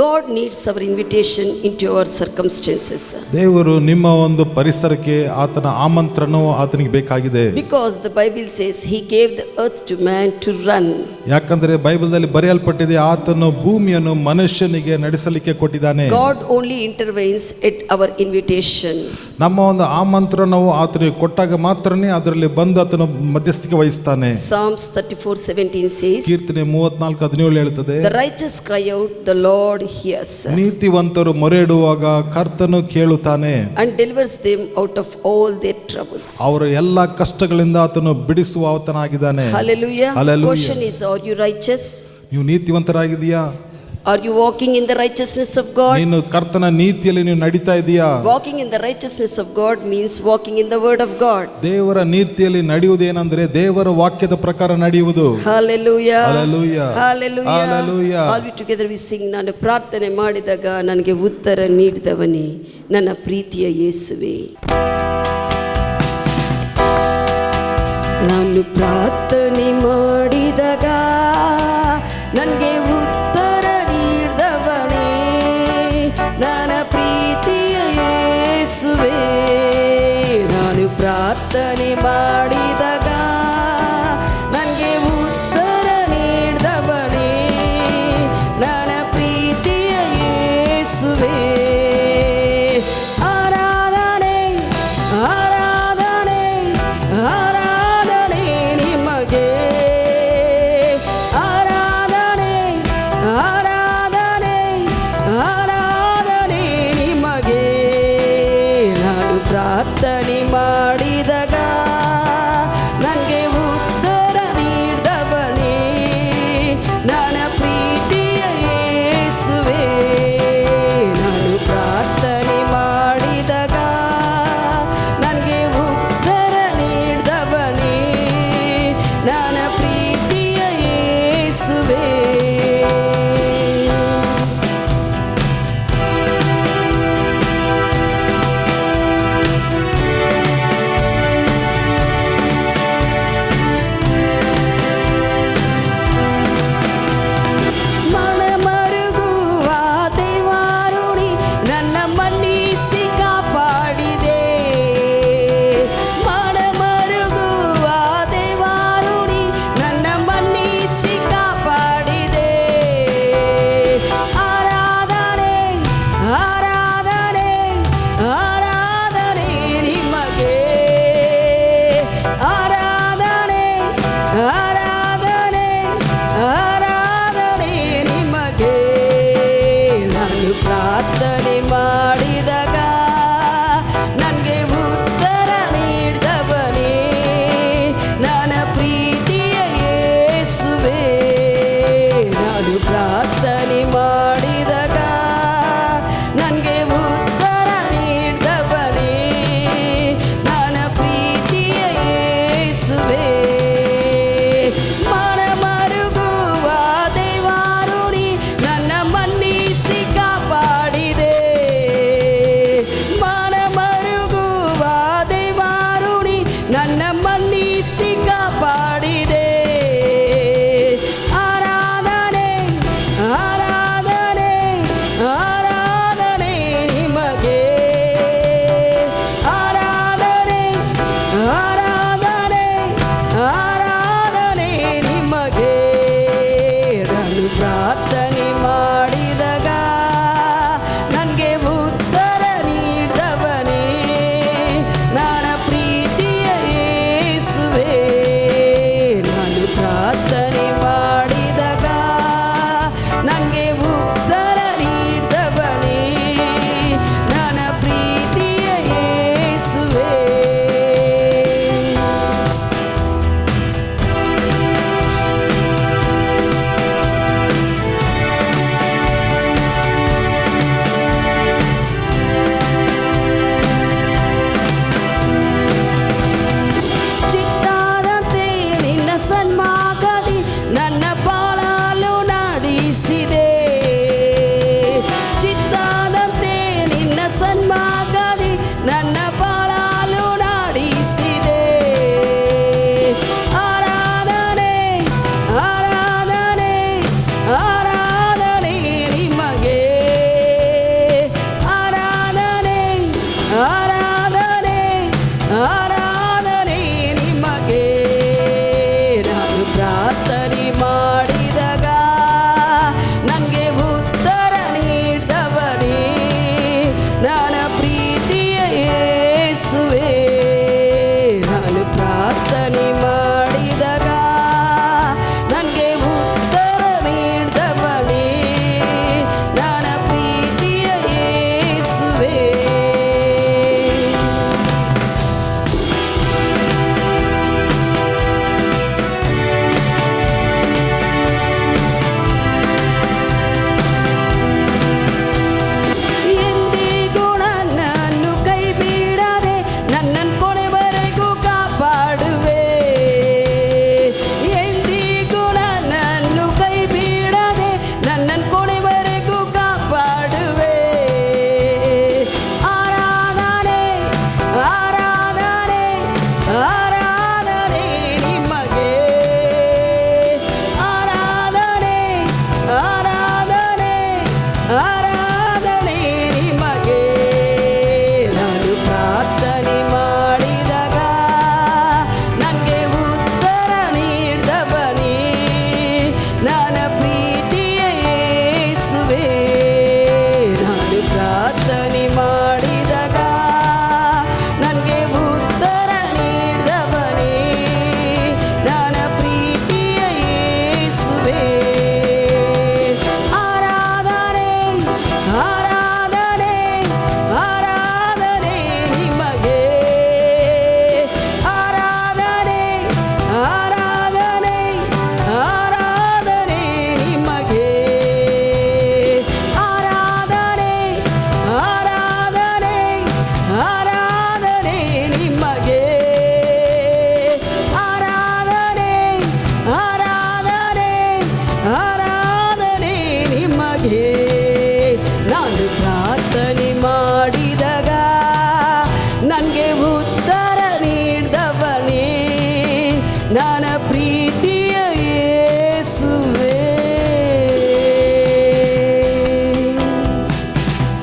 God needs our invitation into our circumstances. ದೇವರು ನಿಮ್ಮ ಒಂದು ಪರಿಸರಕ್ಕೆ ಆತನ ಆಮಂತ್ರಣವು ಆತನಿಗೆ ಬೇಕಾಗಿದೆ. Because the Bible says he gave the earth to man to run. ಯಾಕಂದ್ರೆ ಬೈಬಲ್ದಲ್ಲಿ ಬರೆಯಲ್ಪಟ್ಟಿದೆ ಆತನು ಭೂಮಿಯನ್ನು ಮನುಷ್ಯನಿಗೆ ನಡೆಸಲಿಕ್ಕೆ ಕೊಟ್ಟಿದ್ದಾನೆ. God only intervenes at our invitation. ನಮ್ಮ ಒಂದು ಆಮಂತ್ರಣವು ಆತನಿಗೆ ಕೊಟ್ಟಾಗ ಮಾತ್ರನೇ ಅದರಲ್ಲಿ ಬಂದು ಆತನು ಮಧ್ಯಸ್ಥಿಕೆ ವಹಿಸ್ತಾನೆ. Psalms 34:17 says, ಕೀರ್ತನೆ 34:17 ಹೇಳುತ್ತದೆ, the righteous cry out, the Lord hears. ನೀತಿವಂತರು ಮೊರೆಯಿಡುವಾಗ ಕರ್ತನು ಕೇಳುತ್ತಾನೆ and delivers them out of all their troubles. ಅವರ ಎಲ್ಲ ಕಷ್ಟಗಳಿಂದ ಆತನು ಬಿಡಿಸುವ ಆತನಾಗಿದ್ದಾನೆ. Hallelujah. Hallelujah. Question is, are you righteous? ನೀವು ನೀತಿವಂತರಾಗಿದೀಯಾ? Are you walking in the righteousness of God? ನೀನು ಕರ್ತನ ನೀತಿಯಲ್ಲಿ ನೀವು ನಡೀತಾ ಇದೀಯಾ? Walking in the righteousness of God means walking in the word of God. ದೇವರ ನೀತಿಯಲ್ಲಿ ನಡೆಯುವುದೇನೆಂದರೆ ದೇವರ ವಾಕ್ಯದ ಪ್ರಕಾರ ನಡೆಯುವುದು. Hallelujah. Hallelujah. Hallelujah. Hallelujah. All we together we sing. ನಾನು ಪ್ರಾರ್ಥನೆ ಮಾಡಿದಾಗ ನನಗೆ ಉತ್ತರ ನೀಡಿದವನೇ ನನ್ನ ಪ್ರೀತಿಯ ಯೇಸುವೆ. ನಾನು ಪ್ರಾರ್ಥನೆ ಮಾಡಿದಾಗ ನನಗೆ ಉತ್ತರ ನೀಡಿದವನೇ ನನ್ನ ಪ್ರೀತಿಯ ಯೇಸುವೆ. ನಾನು ಪ್ರಾರ್ಥನೆ ಮಾಡಿದಾಗ ನನಗೆ ಉತ್ತರ ನೀಡಿದವನೇ ನನ್ನ ಪ್ರೀತಿಯ ಯೇಸುವೆ. ಆರಾಧನೆ ಆರಾಧನೆ ಆರಾಧನೆ ನಿಮಗೆ, ಆರಾಧನೆ ಆರಾಧನೆ ಆರಾಧನೆ ನಿಮಗೆ. ನಾನು ಪ್ರಾರ್ಥನೆ ಮಾಡಿದಾಗ ನನಗೆ ಉತ್ತರ ನೀಡಿದವನೇ ನನ್ನ ಪ್ರೀತಿಯ ಯೇಸುವೆ. ನಾನು ಪ್ರಾರ್ಥನೆ ಮಾಡಿದಾಗ ನನಗೆ ಉತ್ತರ ನೀಡಿದವನೇ ನನ್ನ ಪ್ರೀತಿಯ ಯೇಸುವೆ. ಮನಮರುಗುವ ದೇವಾರುಣಿ ನನ್ನ ಮನ್ನಿಸಿ ಕಾಪಾಡಿದೆ. ಮನಮರುಗುವ ದೇವಾರುಣಿ ನನ್ನ ಮನ್ನಿಸಿ ಕಾಪಾಡಿದೆ. ಆರಾಧನೆ ಆರಾಧನೆ ಆರಾಧನೆ ನಿಮಗೆ, ಆರಾಧನೆ ಆರಾಧನೆ ಆರಾಧನೆ ನಿಮಗೆ. ನಾನು ಪ್ರಾರ್ಥನೆ ಮಾಡಿದಾಗ ನನಗೆ ಉತ್ತರ ನೀಡಿದವನೇ ನನ್ನ ಪ್ರೀತಿಯ ಯೇಸುವೆ. ನಾನು ಪ್ರಾರ್ಥನೆ ಮಾಡಿದಾಗ ನನಗೆ ಉತ್ತರ ನೀಡಿದವನೇ ನನ್ನ ಪ್ರೀತಿಯ ಯೇಸುವೆ. ಮನಮರುಗುವ ದೇವಾರುಣಿ ನನ್ನ ಮನ್ನಿಸಿ ಕಾಪಾಡಿದೆ. ಆರಾಧನೆ ನಿಮಗೆ. ನಾನು ಪ್ರಾರ್ಥನೆ ಮಾಡಿದಾಗ ನನಗೆ ಉತ್ತರ ನೀಡಿದವನೇ ನನ್ನ ಪ್ರೀತಿಯ ಯೇಸುವೇ. ನಾನು ಪ್ರಾರ್ಥನೆ ಮಾಡಿದಾಗ ನನಗೆ ಉತ್ತರ ನೀಡಿದವನೇ ನನ್ನ ಪ್ರೀತಿಯ ಯೇಸುವೇ. ಆರಾಧನೆ ಆರಾಧನೆ ಆರಾಧನೆ ನಿಮಗೆ. ಆರಾಧನೆ ಆರಾಧನೆ ಆರಾಧನೆ ನಿಮಗೆ. ಆರಾಧನೆ ಆರಾಧನೆ ಆರಾಧನೆ ನಿಮಗೆ. ಆರಾಧನೆ ಆರಾಧನೆ ಆರಾಧನೆ ನಿಮಗೆ. ನಾನು ಪ್ರಾರ್ಥನೆ ಮಾಡಿದಾಗ ನನಗೆ ಉತ್ತರ ನೀಡಿದವನೇ ನನ್ನ ಪ್ರೀತಿ